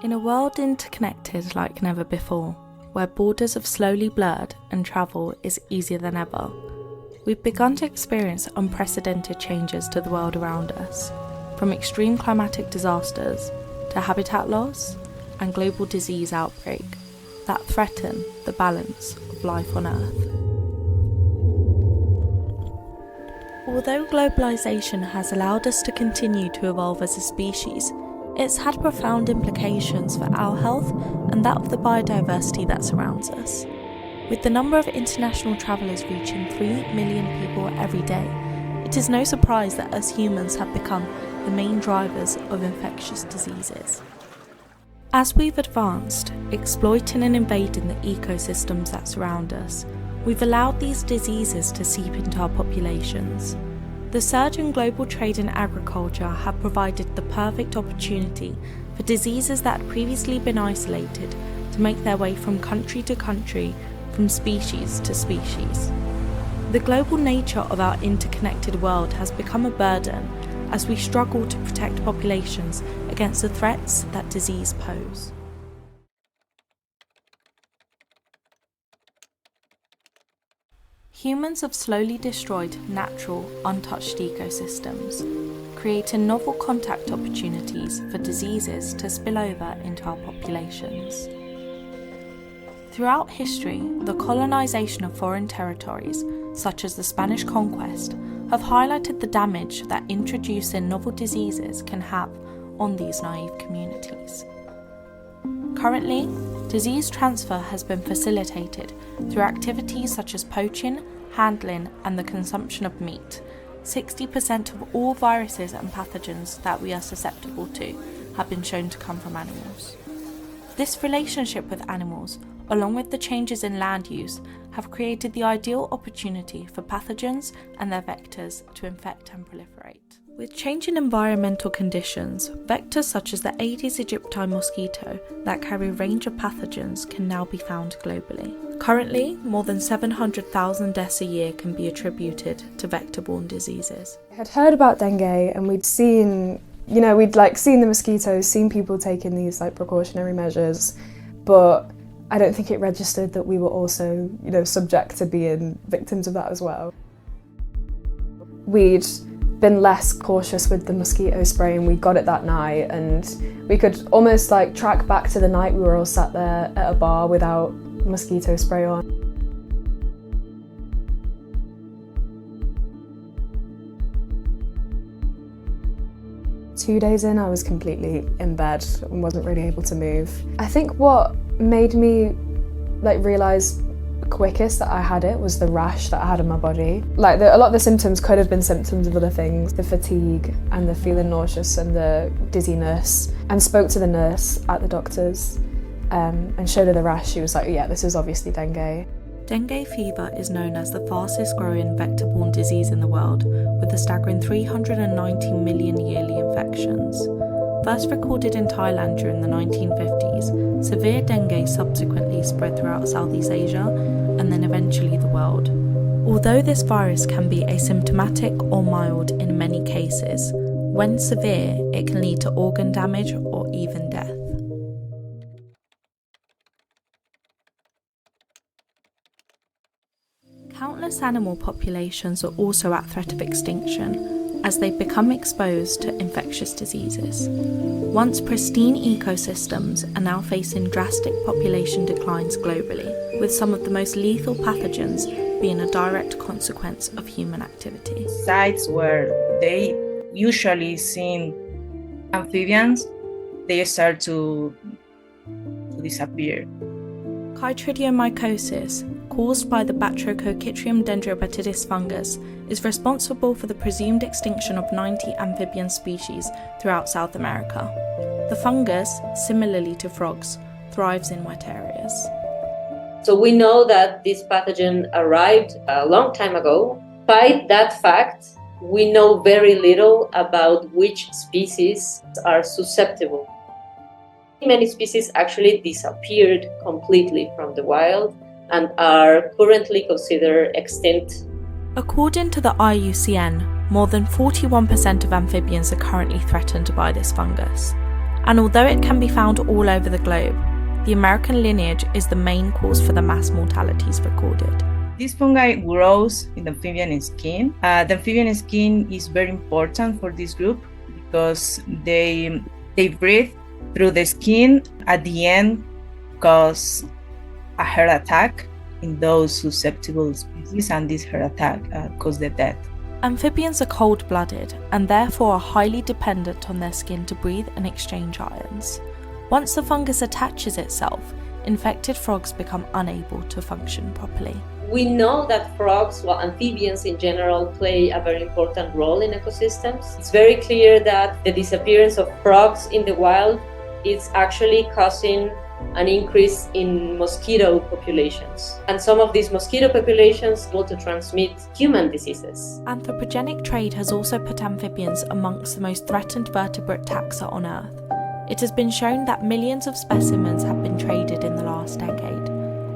In a world interconnected like never before, where borders have slowly blurred and travel is easier than ever, we've begun to experience unprecedented changes to the world around us, from extreme climatic disasters to habitat loss and global disease outbreak that threaten the balance of life on Earth. Although globalisation has allowed us to continue to evolve as a species, it's had profound implications for our health and that of the biodiversity that surrounds us. With the number of international travellers reaching 3 million people every day, it is no surprise that us humans have become the main drivers of infectious diseases. As we've advanced, exploiting and invading the ecosystems that surround us, we've allowed these diseases to seep into our populations. The surge in global trade and agriculture have provided the perfect opportunity for diseases that had previously been isolated to make their way from country to country, from species to species. The global nature of our interconnected world has become a burden as we struggle to protect populations against the threats that disease pose. Humans have slowly destroyed natural, untouched ecosystems, creating novel contact opportunities for diseases to spill over into our populations. Throughout history, the colonization of foreign territories, such as the Spanish conquest, have highlighted the damage that introducing novel diseases can have on these naive communities. Currently, disease transfer has been facilitated through activities such as poaching, handling, and the consumption of meat. 60% of all viruses and pathogens that we are susceptible to have been shown to come from animals. This relationship with animals, along with the changes in land use, have created the ideal opportunity for pathogens and their vectors to infect and proliferate. With changing environmental conditions, vectors such as the Aedes aegypti mosquito that carry a range of pathogens can now be found globally. Currently, more than 700,000 deaths a year can be attributed to vector-borne diseases. I had heard about dengue and we'd seen the mosquitoes, seen people taking these precautionary measures, but I don't think it registered that we were also, subject to being victims of that as well. We'd been less cautious with the mosquito spray and we got it that night, and we could almost track back to the night we were all sat there at a bar without mosquito spray on. Two days in, I was completely in bed and wasn't really able to move. I think what made me realise quickest that I had it was the rash that I had on my body. A lot of the symptoms could have been symptoms of other things, the fatigue and the feeling nauseous and the dizziness, and spoke to the nurse at the doctor's and showed her the rash. She was like, yeah, this is obviously dengue. Dengue fever is known as the fastest growing vector-borne disease in the world, with a staggering 390 million yearly infections. First recorded in Thailand during the 1950s, severe dengue subsequently spread throughout Southeast Asia and then eventually the world. Although this virus can be asymptomatic or mild in many cases, when severe, it can lead to organ damage or even death. Countless animal populations are also at threat of extinction as they become exposed to infectious diseases. Once pristine ecosystems are now facing drastic population declines globally, with some of the most lethal pathogens being a direct consequence of human activity. Sites where they usually see amphibians, they start to disappear. Chytridiomycosis, caused by the Batrachochytrium dendrobatitis fungus, is responsible for the presumed extinction of 90 amphibian species throughout South America. The fungus, similarly to frogs, thrives in wet areas. So we know that this pathogen arrived a long time ago. Despite that fact, we know very little about which species are susceptible. Many species actually disappeared completely from the wild and are currently considered extinct. According to the IUCN, more than 41% of amphibians are currently threatened by this fungus, And although it can be found all over the globe, the American lineage is the main cause for the mass mortalities recorded. This fungi grows in the amphibian skin. The amphibian skin is very important for this group because they breathe through the skin. At the end, cause a heart attack in those susceptible species, and this heart attack cause the death. Amphibians are cold-blooded and therefore are highly dependent on their skin to breathe and exchange ions. Once the fungus attaches itself, infected frogs become unable to function properly. We know that frogs, well, amphibians in general, play a very important role in ecosystems. It's very clear that the disappearance of frogs in the wild is actually causing an increase in mosquito populations. And some of these mosquito populations are able to transmit human diseases. Anthropogenic trade has also put amphibians amongst the most threatened vertebrate taxa on Earth. It has been shown that millions of specimens have been traded in the last decade,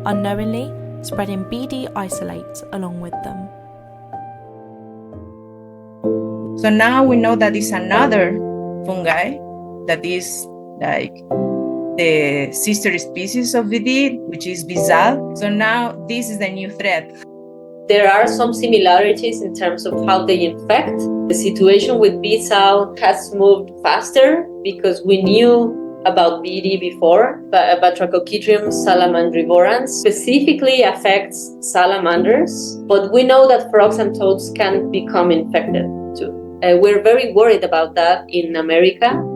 unknowingly spreading BD isolates along with them. So now we know that it's another fungi that is like the sister species of BD, which is Bizal. So now this is the new threat. There are some similarities in terms of how they infect. The situation with Bizal has moved faster because we knew about BD before, but Batrachochytrium salamandrivorans specifically affects salamanders, but we know that frogs and toads can become infected too. We're very worried about that in America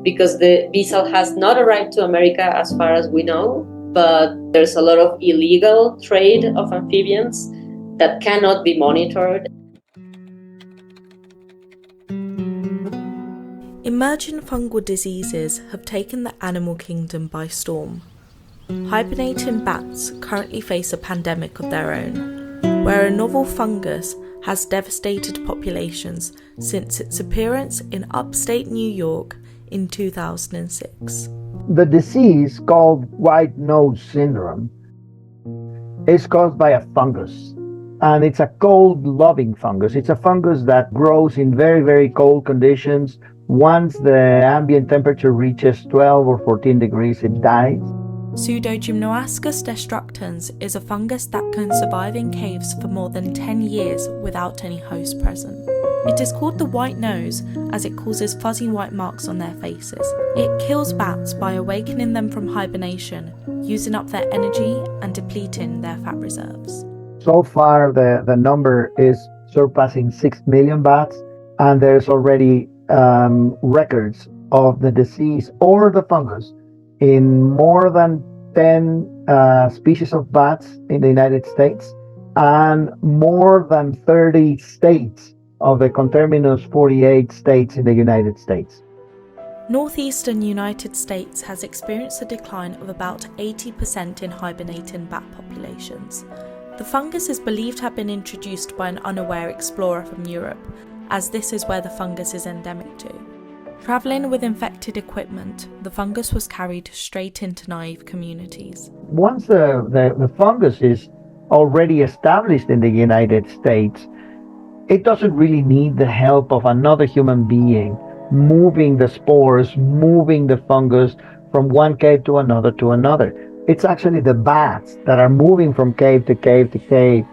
because the Bizal has not arrived to America as far as we know, but there's a lot of illegal trade of amphibians that cannot be monitored. Emerging fungal diseases have taken the animal kingdom by storm. Hibernating bats currently face a pandemic of their own, where a novel fungus has devastated populations since its appearance in upstate New York in 2006. The disease, called white nose syndrome, is caused by a fungus, and it's a cold-loving fungus. It's a fungus that grows in very, very cold conditions. Once the ambient temperature reaches 12 or 14 degrees, it dies. Pseudogymnoascus destructans is a fungus that can survive in caves for more than 10 years without any host present. It is called the white nose as it causes fuzzy white marks on their faces. It kills bats by awakening them from hibernation, using up their energy and depleting their fat reserves. So far, the number is surpassing 6 million bats, and there's already records of the disease or the fungus in more than 10 species of bats in the United States and more than 30 states of the conterminous 48 states in the United States. Northeastern United States has experienced a decline of about 80% in hibernating bat populations. The fungus is believed to have been introduced by an unaware explorer from Europe, as this is where the fungus is endemic to. Travelling with infected equipment, the fungus was carried straight into naive communities. Once the fungus is already established in the United States, it doesn't really need the help of another human being moving the spores, moving the fungus from one cave to another to another. It's actually the bats that are moving from cave to cave to cave,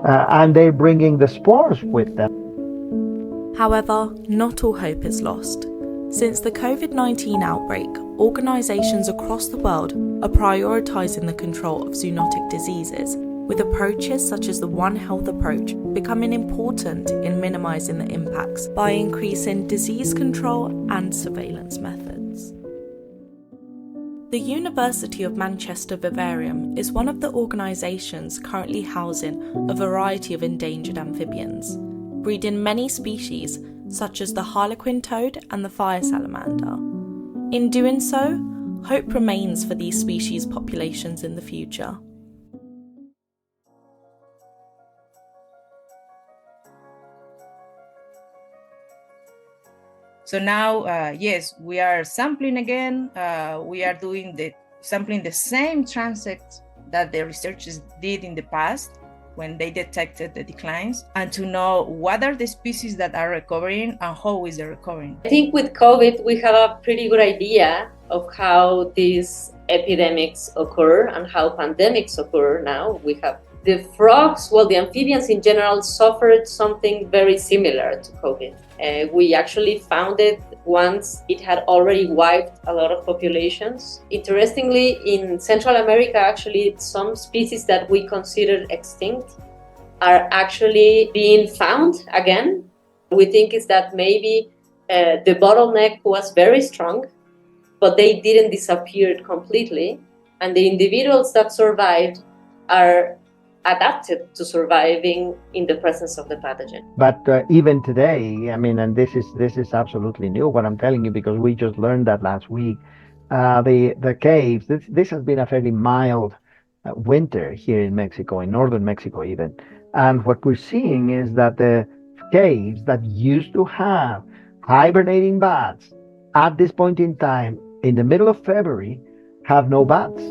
and they're bringing the spores with them. However, not all hope is lost. Since the COVID-19 outbreak, organisations across the world are prioritising the control of zoonotic diseases, with approaches such as the One Health approach becoming important in minimising the impacts by increasing disease control and surveillance methods. The University of Manchester Vivarium is one of the organisations currently housing a variety of endangered amphibians, breeding many species such as the harlequin toad and the fire salamander. In doing so, hope remains for these species populations in the future. So now, yes, we are sampling again. We are doing sampling the same transects that the researchers did in the past, when they detected the declines, and to know what are the species that are recovering and how is the recovering. I think with COVID, we have a pretty good idea of how these epidemics occur and how pandemics occur now. We have the frogs, well, the amphibians in general suffered something very similar to COVID. We actually found it once it had already wiped a lot of populations. Interestingly, in Central America, actually, some species that we considered extinct are actually being found again. We think is that maybe the bottleneck was very strong, but they didn't disappear completely. And the individuals that survived are adapted to surviving in the presence of the pathogen. But even today, I mean, and this is absolutely new, what I'm telling you, because we just learned that last week. The caves, this has been a fairly mild winter here in Mexico, in northern Mexico even. And what we're seeing is that the caves that used to have hibernating bats at this point in time, in the middle of February, have no bats.